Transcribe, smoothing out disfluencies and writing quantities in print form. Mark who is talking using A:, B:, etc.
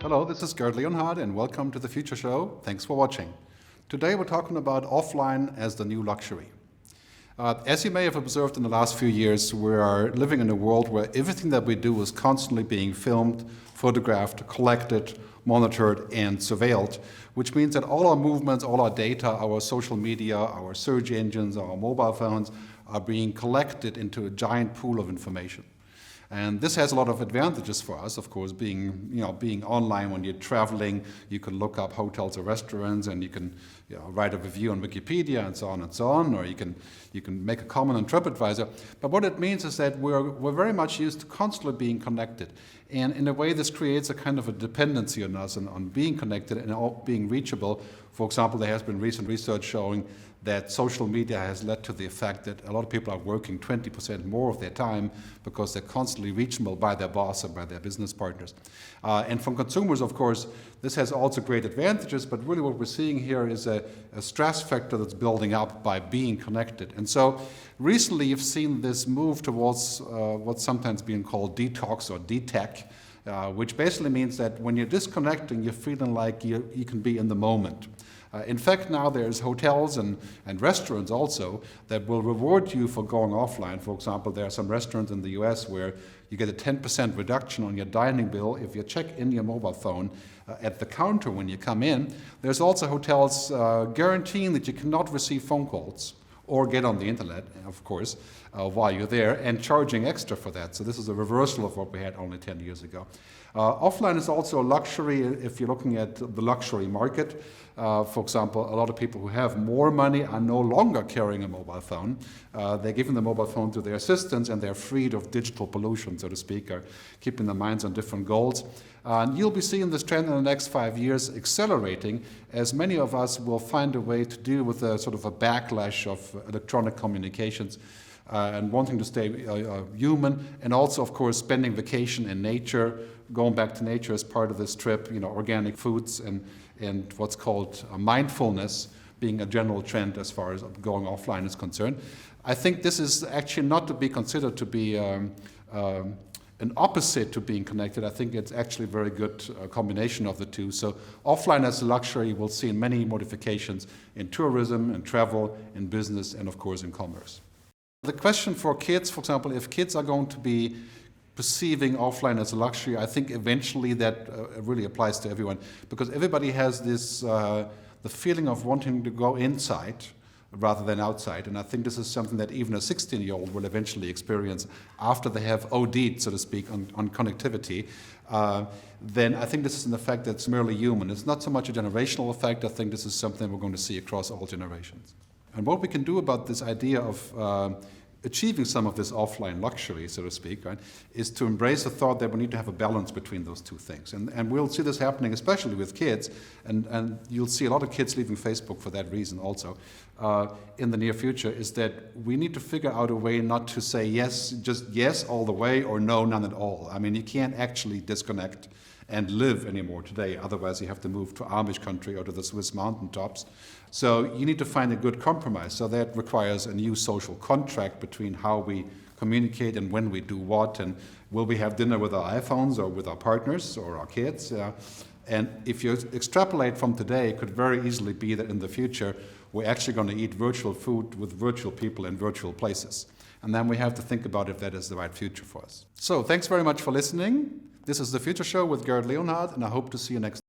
A: Hello, this is Gerd Leonhard and welcome to The Future Show. Thanks for watching. Today we're talking about offline as the new luxury. As you may have observed in the last few years, we are living in a world where everything that we do is constantly being filmed, photographed, collected, monitored, and surveilled, which means that all our movements, all our data, our social media, our search engines, our mobile phones are being collected into a giant pool of information. And this has a lot of advantages for us, of course, being online when you're traveling. You can look up hotels or restaurants, and you can write a review on Wikipedia and so on, or you can make a comment on TripAdvisor. But what it means is that we're very much used to constantly being connected. And in a way, this creates a kind of a dependency on us and on being connected and being reachable. For example, there has been recent research showing that social media has led to the effect that a lot of people are working 20% more of their time because they're constantly reachable by their boss or by their business partners. And from consumers, of course, this has also great advantages, but really what we're seeing here is a stress factor that's building up by being connected. And so recently you've seen this move towards what's sometimes being called detox or detech, which basically means that when you're disconnecting, you're feeling like you can be in the moment. In fact, now there's hotels and restaurants also that will reward you for going offline. For example, there are some restaurants in the US where you get a 10% reduction on your dining bill if you check in your mobile phone at the counter when you come in. There's also hotels guaranteeing that you cannot receive phone calls or get on the internet, of course, while you're there, and charging extra for that. So this is a reversal of what we had only 10 years ago. Offline is also a luxury if you're looking at the luxury market. For example, a lot of people who have more money are no longer carrying a mobile phone. They're giving the mobile phone to their assistants, and they're freed of digital pollution, so to speak, or keeping their minds on different goals. And you'll be seeing this trend in the next 5 years accelerating, as many of us will find a way to deal with a sort of a backlash of electronic communications and wanting to stay human, and also, of course, spending vacation in nature, going back to nature as part of this trip, organic foods and what's called mindfulness being a general trend as far as going offline is concerned. I think this is actually not to be considered to be an opposite to being connected. I think it's actually a very good combination of the two. So offline as a luxury we'll see in many modifications in tourism, in travel, in business, and of course in commerce. The question for kids, for example, if kids are going to be perceiving offline as a luxury, I think eventually that really applies to everyone, because everybody has this the feeling of wanting to go inside rather than outside. And I think this is something that even a 16-year-old will eventually experience after they have OD'd, so to speak, on connectivity. Then I think this is an effect that's merely human. It's not so much a generational effect. I think this is something we're going to see across all generations. And what we can do about this idea of achieving some of this offline luxury, so to speak, right, is to embrace the thought that we need to have a balance between those two things. And we'll see this happening especially with kids, and you'll see a lot of kids leaving Facebook for that reason also in the near future, is that we need to figure out a way not to say yes, just yes all the way, or no, none at all. I mean, you can't actually disconnect and live anymore today. Otherwise, you have to move to Amish country or to the Swiss mountaintops. So you need to find a good compromise. So that requires a new social contract between how we communicate and when we do what, and will we have dinner with our iPhones or with our partners or our kids. And if you extrapolate from today, it could very easily be that in the future, we're actually going to eat virtual food with virtual people in virtual places. And then we have to think about if that is the right future for us. So thanks very much for listening. This is The Future Show with Gerd Leonhard, and I hope to see you next time.